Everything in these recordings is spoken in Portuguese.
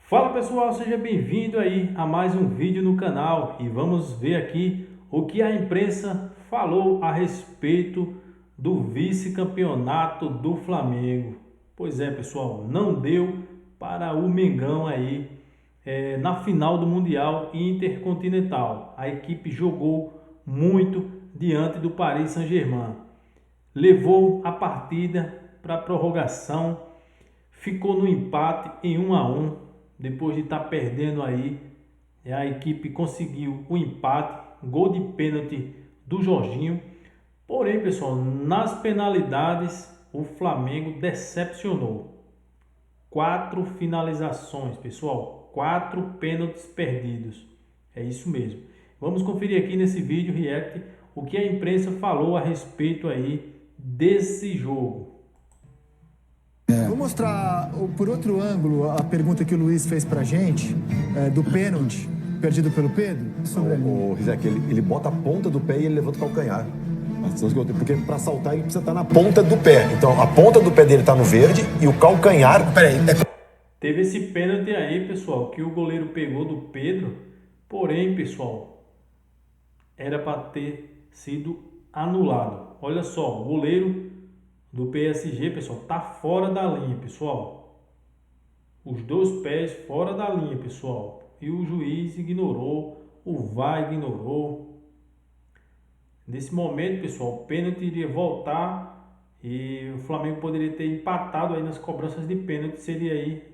Fala pessoal, seja bem-vindo aí a mais um vídeo no canal e vamos ver aqui o que a imprensa falou a respeito do vice-campeonato do Flamengo. Pois é pessoal, não deu para o Mengão aí na final do Mundial Intercontinental. A equipe jogou muito diante do Paris Saint-Germain, levou a partida para a prorrogação, ficou no empate em 1-1. Depois de estar perdendo aí, a equipe conseguiu o empate, gol de pênalti do Jorginho. Porém, pessoal, nas penalidades, o Flamengo decepcionou. 4 finalizações, pessoal, 4 pênaltis perdidos. É isso mesmo. Vamos conferir aqui nesse vídeo react o que a imprensa falou a respeito aí desse jogo. Vou mostrar por outro ângulo a pergunta que o Luiz fez pra gente, do pênalti perdido pelo Pedro. O Rizek, ele bota a ponta do pé e ele levanta o calcanhar. Porque pra saltar ele precisa estar na ponta do pé. Então a ponta do pé dele tá no verde e o calcanhar... Peraí, Teve esse pênalti aí, pessoal, que o goleiro pegou do Pedro. Porém, pessoal, era para ter sido anulado. Olha só, o goleiro do PSG, pessoal, tá fora da linha, pessoal. Os dois pés fora da linha, pessoal. E o juiz ignorou, o VAR ignorou. Nesse momento, pessoal, o pênalti iria voltar e o Flamengo poderia ter empatado aí nas cobranças de pênalti. Seria aí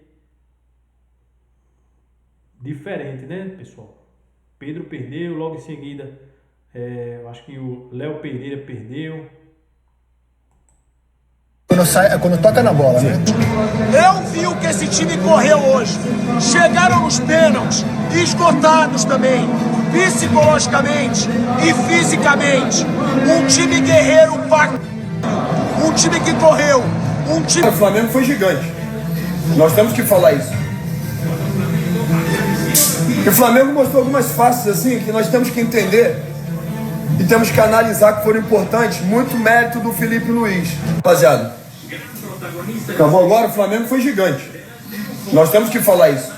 diferente, né, pessoal? Pedro perdeu, logo em seguida, acho que o Léo Pereira perdeu. Quando toca na bola, né? Eu vi o que esse time correu hoje. Chegaram nos pênaltis, esgotados também, psicologicamente e fisicamente. Um time guerreiro, um time que correu, um time... O Flamengo foi gigante. Nós temos que falar isso. E o Flamengo mostrou algumas faces assim que nós temos que entender e temos que analisar, que foram importantes. Muito mérito do Felipe Luiz. Rapaziada, acabou agora, o Flamengo foi gigante. Nós temos que falar isso.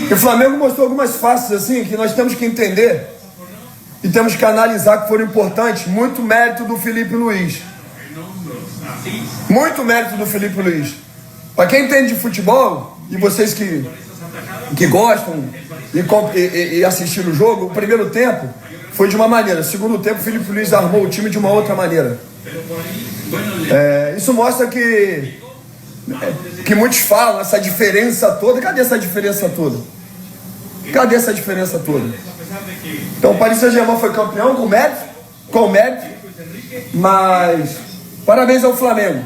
E o Flamengo mostrou algumas faces assim que nós temos que entender e temos que analisar, que foram importantes. Muito mérito do Felipe Luiz. Muito mérito do Felipe Luiz. Para quem entende de futebol e vocês que gostam e assistiram o jogo, o primeiro tempo foi de uma maneira, o segundo tempo o Felipe Luiz armou o time de uma outra maneira. Isso mostra que muitos falam essa diferença toda. Cadê essa diferença toda? Cadê essa diferença toda? Então o Paris Saint-Germain foi campeão com mérito, mas parabéns ao Flamengo,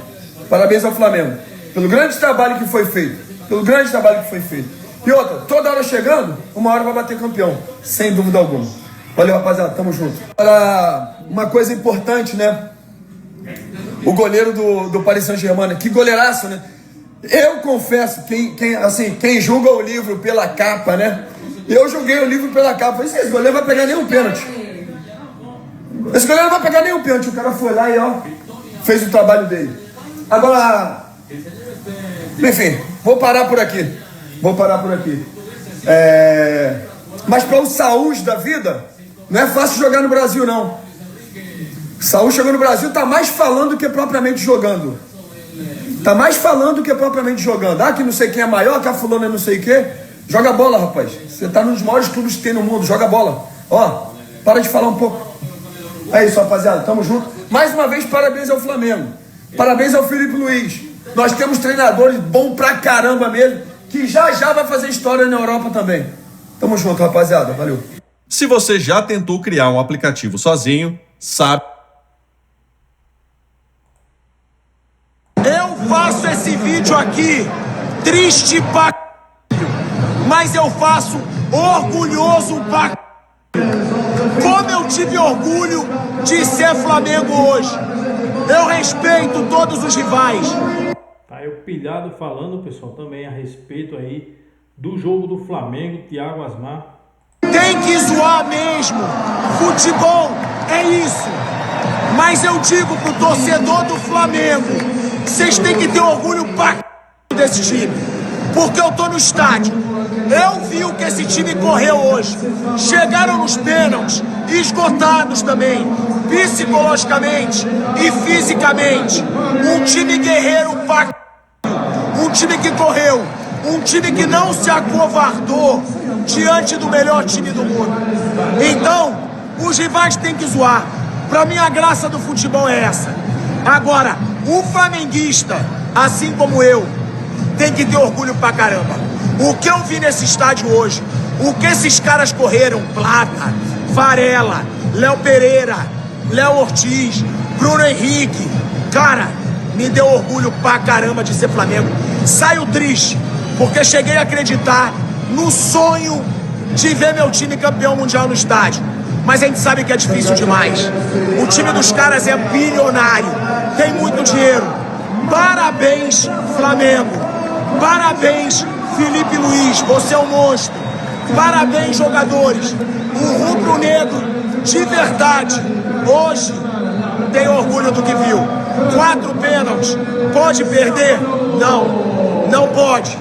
pelo grande trabalho que foi feito, E outra, toda hora chegando, uma hora vai bater campeão, sem dúvida alguma. Valeu, rapaziada, tamo junto. Para uma coisa importante, né? O goleiro do Paris Saint-Germain, que goleiraço, né? Eu confesso, quem julga o livro pela capa, né? Eu julguei o livro pela capa. Esse goleiro não vai pegar nenhum pênalti. O cara foi lá e fez o trabalho dele. Agora, enfim, vou parar por aqui. Mas para o Saúde da vida, não é fácil jogar no Brasil, não. Saúl chegou no Brasil, tá mais falando do que propriamente jogando. Ah, que não sei quem é maior, que a fulana é não sei o quê. Joga bola, rapaz. Você tá nos maiores clubes que tem no mundo, joga bola. Para de falar um pouco. É isso, rapaziada, tamo junto. Mais uma vez, parabéns ao Flamengo. Parabéns ao Felipe Luiz. Nós temos treinadores bons pra caramba mesmo, que já vai fazer história na Europa também. Tamo junto, rapaziada, valeu. Se você já tentou criar um aplicativo sozinho, sabe... Eu faço esse vídeo aqui triste pra mas eu faço orgulhoso pra como eu tive orgulho de ser Flamengo hoje. Eu respeito todos os rivais. Tá aí o Pilhado falando, pessoal, também a respeito aí do jogo do Flamengo, Thiago Asmar. Tem que zoar mesmo. Futebol é isso. Mas eu digo pro torcedor do Flamengo, vocês têm que ter orgulho pra desse time. porque eu tô no estádio. Eu vi o que esse time correu hoje. Chegaram nos pênaltis, esgotados também, psicologicamente e fisicamente. Um time guerreiro pra c... Um time que correu, um time que não se acovardou diante do melhor time do mundo. Então, os rivais têm que zoar. Pra mim, a graça do futebol é essa. Agora, o flamenguista, assim como eu, tem que ter orgulho pra caramba. O que eu vi nesse estádio hoje, o que esses caras correram, Plata, Varela, Léo Pereira, Léo Ortiz, Bruno Henrique, cara, me deu orgulho pra caramba de ser Flamengo. Saio triste, porque cheguei a acreditar no sonho de ver meu time campeão mundial no estádio. Mas a gente sabe que é difícil demais. O time dos caras é bilionário, tem muito dinheiro. Parabéns, Flamengo. Parabéns, Felipe Luiz, você é um monstro. Parabéns, jogadores. O rubro-negro, de verdade, hoje tem orgulho do que viu. 4 pênaltis. Pode perder? Não, não pode.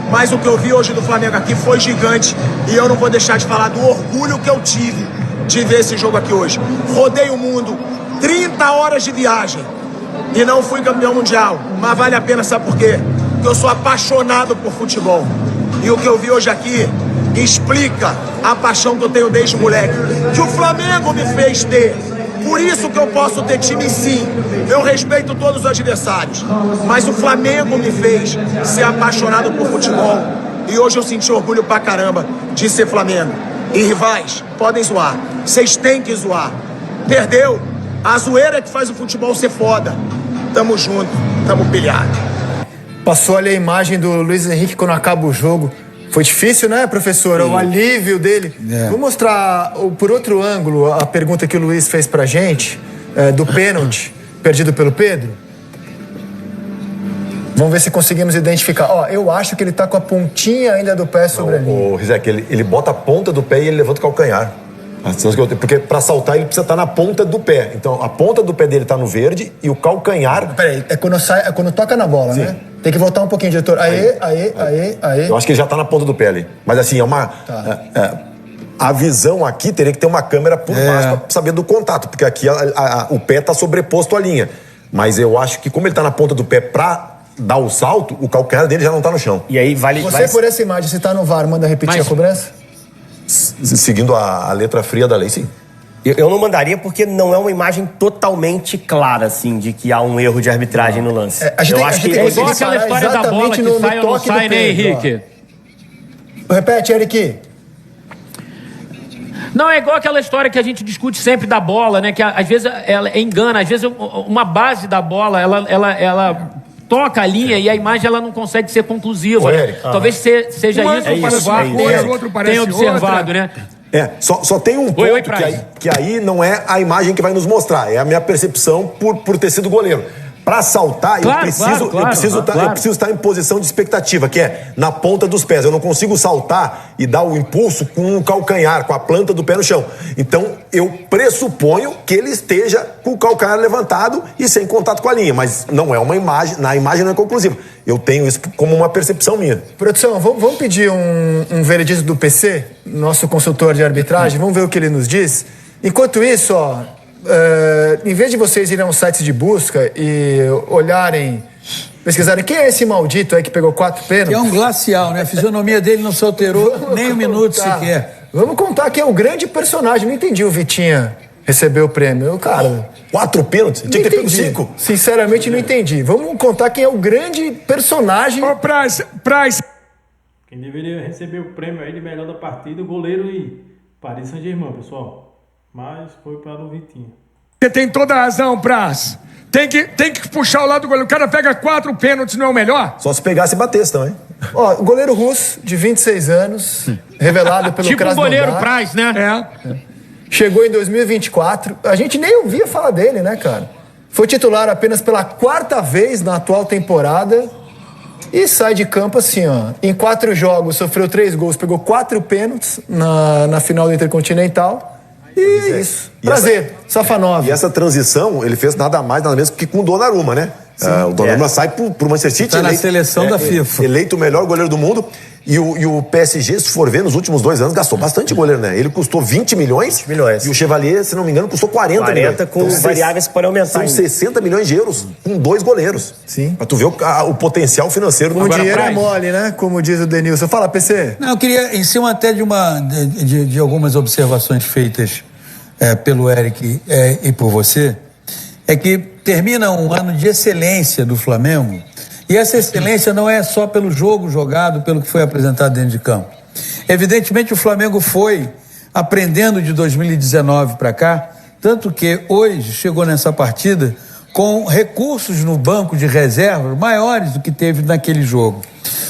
Mas o que eu vi hoje do Flamengo aqui foi gigante. E eu não vou deixar de falar do orgulho que eu tive de ver esse jogo aqui hoje. Rodei o mundo, 30 horas de viagem. E não fui campeão mundial. Mas vale a pena, sabe por quê? Porque eu sou apaixonado por futebol. E o que eu vi hoje aqui explica a paixão que eu tenho desde moleque. Que o Flamengo me fez ter. Por isso que eu posso ter time sim. Eu respeito todos os adversários. Mas o Flamengo me fez ser apaixonado por futebol. E hoje eu senti orgulho pra caramba de ser Flamengo. E rivais, podem zoar. Vocês têm que zoar. Perdeu? A zoeira é que faz o futebol ser foda. Tamo junto, tamo pilhado. Passou ali a imagem do Luiz Henrique quando acaba o jogo. Foi difícil, né, professor? O alívio dele. Vou mostrar por outro ângulo a pergunta que o Luiz fez pra gente, do pênalti perdido pelo Pedro. Vamos ver se conseguimos identificar. Ó, eu acho que ele tá com a pontinha ainda do pé sobre a linha. O Rizek, ele bota a ponta do pé e ele levanta o calcanhar. Porque pra saltar ele precisa estar na ponta do pé. Então a ponta do pé dele tá no verde e o calcanhar... Peraí, é quando toca na bola, né? Tem que voltar um pouquinho, diretor. Aê. Eu acho que ele já tá na ponta do pé ali. Mas assim, é uma... a visão aqui teria que ter uma câmera por baixo pra saber do contato. Porque aqui o pé tá sobreposto à linha. Mas eu acho que como ele tá na ponta do pé pra dar o salto, o calcanhar dele já não tá no chão. E aí Você, por essa imagem, se tá no VAR, manda repetir a cobrança? Seguindo a letra fria da lei, sim. Eu não mandaria porque não é uma imagem totalmente clara, assim, de que há um erro de arbitragem no lance. Eu acho que é igual aquela história da bola que sai ou não sai, né, Henrique? Repete, Eric. Não, é igual aquela história que a gente discute sempre da bola, né? Que às vezes ela engana, às vezes uma base da bola, ela toca a linha e a imagem ela não consegue ser conclusiva. Talvez seja isso que o VAR tenha observado, né? Só tem um ponto que aí não é a imagem que vai nos mostrar, é a minha percepção por ter sido goleiro. Para saltar, eu preciso estar em posição de expectativa, que é na ponta dos pés. Eu não consigo saltar e dar o impulso com o calcanhar, com a planta do pé no chão. Então, eu pressuponho que ele esteja com o calcanhar levantado e sem contato com a linha. Mas não é uma imagem, na imagem não é conclusiva. Eu tenho isso como uma percepção minha. Produção, vamos pedir um veredito do PC, nosso consultor de arbitragem, vamos ver o que ele nos diz. Enquanto isso, em vez de vocês irem aos sites de busca e olharem, pesquisarem quem é esse maldito aí que pegou 4 pênaltis... Que é um glacial, né? A fisionomia dele não se alterou nem um minuto sequer. Vamos contar quem é o grande personagem. Não entendi o Vitinha receber o prêmio. Cara, 4 pênaltis? Tinha que ter pego 5. Sinceramente, não entendi. Vamos contar quem é o grande personagem... Quem deveria receber o prêmio aí de melhor da partida, o goleiro e Paris Saint-Germain, pessoal. Mas foi para o Vitinho. Você tem toda a razão, Praz. Tem que puxar o lado do goleiro. O cara pega 4 pênaltis, não é o melhor? Só se pegasse e batesse também. O goleiro russo, de 26 anos, revelado pelo tipo o goleiro Praz, né? Chegou em 2024. A gente nem ouvia falar dele, né, cara? Foi titular apenas pela 4ª vez na atual temporada e sai de campo assim, Em 4 jogos, sofreu 3 gols, pegou 4 pênaltis na final do Intercontinental. E é isso. Prazer, Safanov. E essa transição ele fez nada mais, nada menos que com o Donnarumma, né? O Donnarumma sai pro Manchester City. Tá na seleção da FIFA. Eleito o melhor goleiro do mundo. E o PSG, se for ver, nos últimos 2 anos, gastou bastante goleiro, né? Ele custou 20 milhões. E o Chevalier, se não me engano, custou 40 milhões. Com então, variáveis que podem aumentar. São 60 milhões de euros com 2 goleiros. Sim. Pra tu ver o potencial financeiro do dinheiro é mole, né? Como diz o Denilson. Fala, PC. Não, eu queria, em cima até de algumas observações feitas pelo Eric e por você, é que termina um ano de excelência do Flamengo. E essa excelência não é só pelo jogo jogado, pelo que foi apresentado dentro de campo. Evidentemente, o Flamengo foi aprendendo de 2019 para cá, tanto que hoje chegou nessa partida com recursos no banco de reserva maiores do que teve naquele jogo.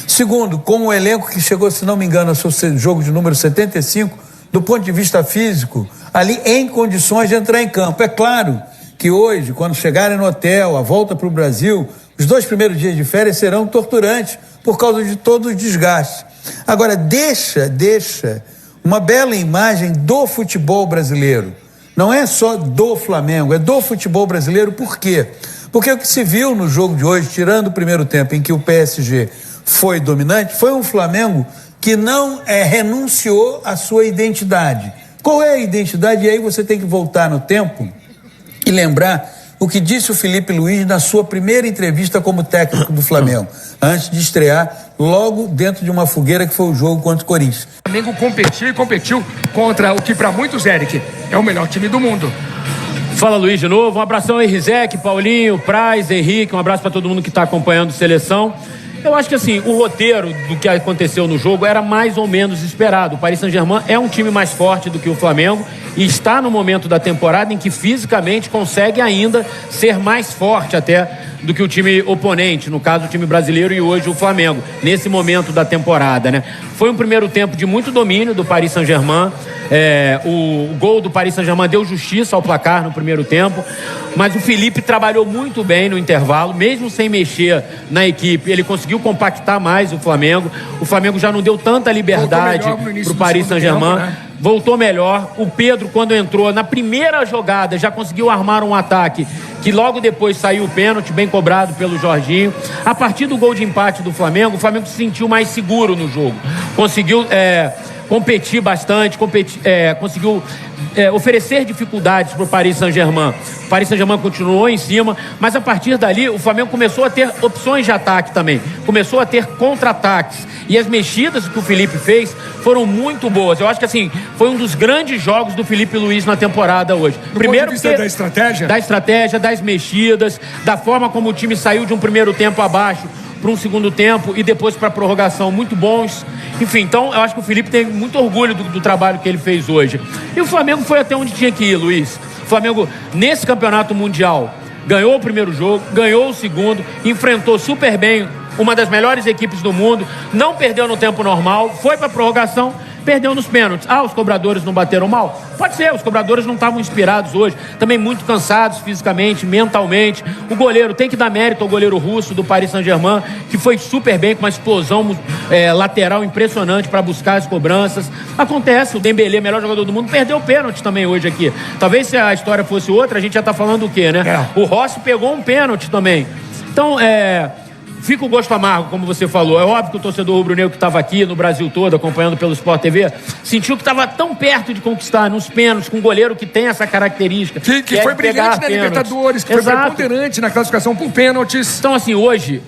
Segundo, com um elenco que chegou, se não me engano, ao seu jogo de número 75, do ponto de vista físico, ali em condições de entrar em campo. É claro que hoje, quando chegarem no hotel, a volta para o Brasil, os 2 primeiros dias de férias serão torturantes por causa de todo o desgaste. Agora, deixa uma bela imagem do futebol brasileiro. Não é só do Flamengo, é do futebol brasileiro. Por quê? Porque o que se viu no jogo de hoje, tirando o primeiro tempo em que o PSG foi dominante, foi um Flamengo que não renunciou à sua identidade. Qual é a identidade? E aí você tem que voltar no tempo e lembrar o que disse o Felipe Luiz na sua primeira entrevista como técnico do Flamengo, antes de estrear logo dentro de uma fogueira que foi o jogo contra o Corinthians. O Flamengo competiu contra o que para muitos, Eric, é o melhor time do mundo. Fala, Luiz, de novo. Um abração aí, Rizek, Paulinho, Praz, Henrique, um abraço para todo mundo que está acompanhando a seleção. Eu acho que assim, o roteiro do que aconteceu no jogo era mais ou menos esperado. O Paris Saint-Germain é um time mais forte do que o Flamengo e está no momento da temporada em que fisicamente consegue ainda ser mais forte até do que o time oponente, no caso o time brasileiro e hoje o Flamengo, nesse momento da temporada, né? Foi um primeiro tempo de muito domínio do Paris Saint-Germain. O gol do Paris Saint-Germain deu justiça ao placar no primeiro tempo, mas o Felipe trabalhou muito bem no intervalo, mesmo sem mexer na equipe, ele conseguiu compactar mais o Flamengo já não deu tanta liberdade para o Paris Saint-Germain, né? Voltou melhor. O Pedro, quando entrou na primeira jogada, já conseguiu armar um ataque que logo depois saiu o pênalti, bem cobrado pelo Jorginho. A partir do gol de empate do Flamengo, o Flamengo se sentiu mais seguro no jogo, conseguiu competir bastante, conseguiu oferecer dificuldades para o Paris Saint-Germain. O Paris Saint-Germain continuou em cima, mas a partir dali o Flamengo começou a ter opções de ataque também, começou a ter contra-ataques, e as mexidas que o Felipe fez foram muito boas. Eu acho que assim, foi um dos grandes jogos do Felipe Luiz na temporada hoje. Primeiro, porque da estratégia? Da estratégia, das mexidas, da forma como o time saiu de um primeiro tempo abaixo para um segundo tempo e depois para a prorrogação, muito bons. Enfim, então eu acho que o Felipe tem muito orgulho do trabalho que ele fez hoje. E o Flamengo foi até onde tinha que ir, Luiz. O Flamengo, nesse campeonato mundial, ganhou o primeiro jogo, ganhou o segundo, enfrentou super bem uma das melhores equipes do mundo, não perdeu no tempo normal, foi para a prorrogação, perdeu nos pênaltis. Os cobradores não bateram mal? Pode ser, os cobradores não estavam inspirados hoje, também muito cansados fisicamente, mentalmente. O goleiro, tem que dar mérito ao goleiro russo do Paris Saint-Germain, que foi super bem, com uma explosão lateral impressionante para buscar as cobranças. Acontece, o Dembélé, melhor jogador do mundo, perdeu o pênalti também hoje aqui. Talvez se a história fosse outra, a gente já está falando o quê, né? O Rossi pegou um pênalti também. Então, fica o gosto amargo, como você falou. É óbvio que o torcedor rubro-negro que estava aqui no Brasil todo, acompanhando pelo Sport TV, sentiu que estava tão perto de conquistar nos pênaltis, com um goleiro que tem essa característica. Que foi brilhante na Libertadores, que foi preponderante na classificação por pênaltis. Então, assim, hoje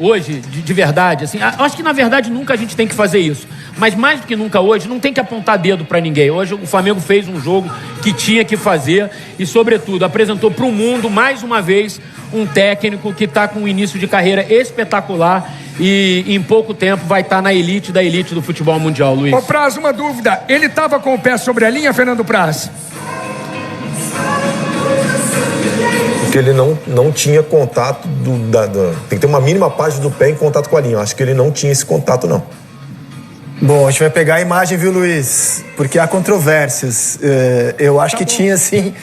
de verdade, assim, acho que na verdade nunca a gente tem que fazer isso. Mas mais do que nunca hoje, não tem que apontar dedo para ninguém. Hoje o Flamengo fez um jogo que tinha que fazer e, sobretudo, apresentou para o mundo, mais uma vez, um técnico que está com um início de carreira espetacular e em pouco tempo vai estar na elite da elite do futebol mundial, Luiz. Ô Praz, uma dúvida. Ele estava com o pé sobre a linha, Fernando Praz? Porque ele não tinha contato tem que ter uma mínima parte do pé em contato com a linha. Eu acho que ele não tinha esse contato, não. Bom, a gente vai pegar a imagem, viu, Luiz? Porque há controvérsias. Eu acho que tinha, sim,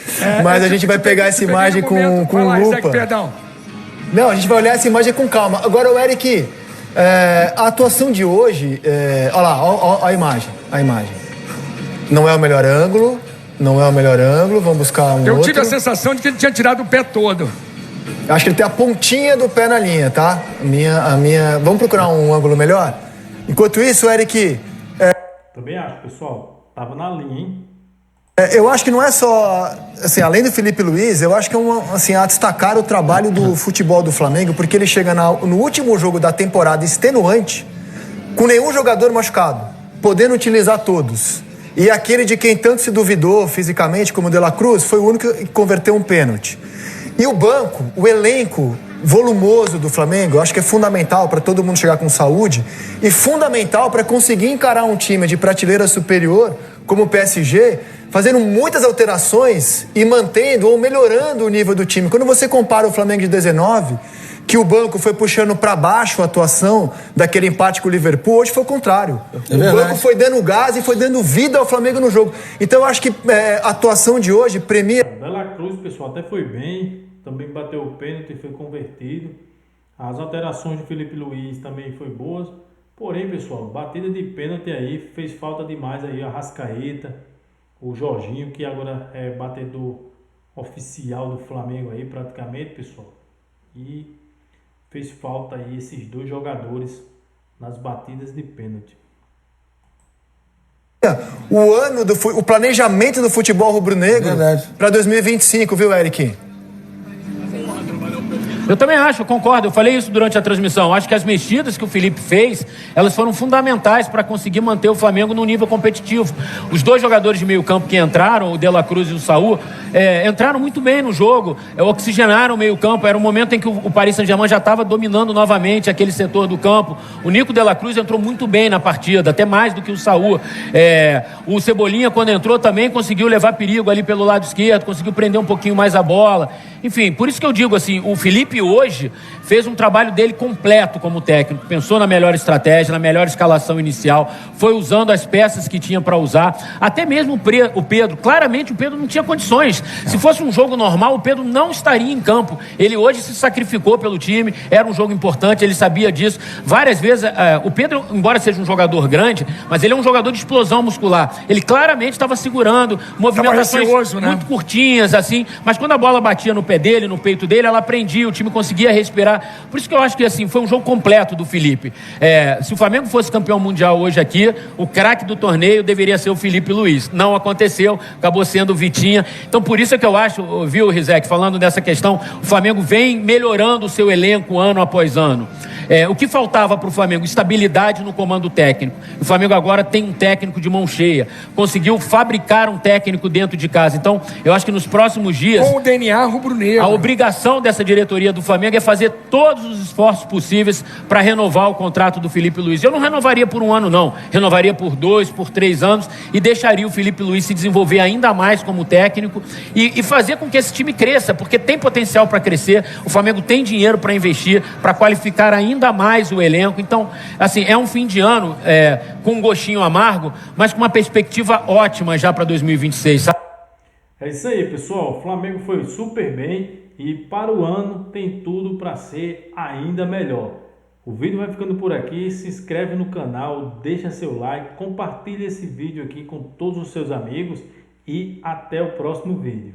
mas a gente vai pegar essa imagem com lupa. Perdão. Não, a gente vai olhar essa imagem com calma. Agora, o Eric, a atuação de hoje... olha lá, ó a imagem. Não é o melhor ângulo, não é o melhor ângulo, vamos buscar um Eu outro. tive a sensação de que ele tinha tirado o pé todo. Acho que ele tem a pontinha do pé na linha, tá? Vamos procurar um ângulo melhor? Enquanto isso, Eric... Também acho, pessoal. Tava na linha, hein? Eu acho que não é só... Assim, além do Felipe Luiz, eu acho que é a destacar o trabalho do futebol do Flamengo, porque ele chega no último jogo da temporada extenuante, com nenhum jogador machucado, podendo utilizar todos. E aquele de quem tanto se duvidou fisicamente, como o De La Cruz, foi o único que converteu um pênalti. E o banco, o elenco volumoso do Flamengo, eu acho que é fundamental para todo mundo chegar com saúde e fundamental para conseguir encarar um time de prateleira superior, como o PSG, fazendo muitas alterações e mantendo ou melhorando o nível do time. Quando você compara o Flamengo de 19, que o banco foi puxando para baixo a atuação daquele empate com o Liverpool, hoje foi o contrário. O banco foi dando gás e foi dando vida ao Flamengo no jogo. Então eu acho que a atuação de hoje premia... De La Cruz, pessoal, até foi bem, também bateu o pênalti e foi convertido. As alterações do Felipe Luiz também foi boas. Porém, pessoal, batida de pênalti aí, fez falta demais aí a Arrascaeta, o Jorginho, que agora é batedor oficial do Flamengo aí praticamente, pessoal. E fez falta aí esses dois jogadores nas batidas de pênalti. O planejamento do futebol rubro-negro para 2025, viu, Eric? Eu também acho, eu concordo. Eu falei isso durante a transmissão. Acho que as mexidas que o Felipe fez, elas foram fundamentais para conseguir manter o Flamengo no nível competitivo. Os dois jogadores de meio campo que entraram, o De La Cruz e o Saúl, entraram muito bem no jogo, oxigenaram o meio campo. Era um momento em que o Paris Saint-Germain já estava dominando novamente aquele setor do campo. O Nico De La Cruz entrou muito bem na partida, até mais do que o Saúl. O Cebolinha, quando entrou, também conseguiu levar perigo ali pelo lado esquerdo, conseguiu prender um pouquinho mais a bola. Enfim, por isso que eu digo assim, o Felipe hoje fez um trabalho dele completo como técnico, pensou na melhor estratégia, na melhor escalação inicial, foi usando as peças que tinha para usar, até mesmo o Pedro, claramente o Pedro não tinha condições, se fosse um jogo normal o Pedro não estaria em campo, ele hoje se sacrificou pelo time, era um jogo importante, ele sabia disso, várias vezes, o Pedro, embora seja um jogador grande, mas ele é um jogador de explosão muscular, ele claramente estava segurando movimentações muito curtinhas assim, mas quando a bola batia no pé dele, no peito dele, ela prendia, o time conseguia respirar. Por isso que eu acho que assim, foi um jogo completo do Felipe. Se o Flamengo fosse campeão mundial hoje aqui, o craque do torneio deveria ser o Felipe Luiz. Não aconteceu, acabou sendo o Vitinha. Então por isso é que eu acho, viu, Rizek, falando dessa questão, o Flamengo vem melhorando o seu elenco ano após ano. O que faltava para o Flamengo? Estabilidade no comando técnico. O Flamengo agora tem um técnico de mão cheia. Conseguiu fabricar um técnico dentro de casa. Então, eu acho que nos próximos dias... Com o DNA rubro-negro. A obrigação dessa diretoria do Flamengo é fazer todos os esforços possíveis para renovar o contrato do Felipe Luiz. Eu não renovaria por um ano, não. Renovaria por 2, por 3 anos e deixaria o Felipe Luiz se desenvolver ainda mais como técnico e fazer com que esse time cresça, porque tem potencial para crescer. O Flamengo tem dinheiro para investir, para qualificar ainda mais o elenco. Então, assim, é um fim de ano com um gostinho amargo, mas com uma perspectiva ótima já para 2026, sabe? É isso aí, pessoal. O Flamengo foi super bem e para o ano tem tudo para ser ainda melhor. O vídeo vai ficando por aqui. Se inscreve no canal, deixa seu like, compartilha esse vídeo aqui com todos os seus amigos e até o próximo vídeo.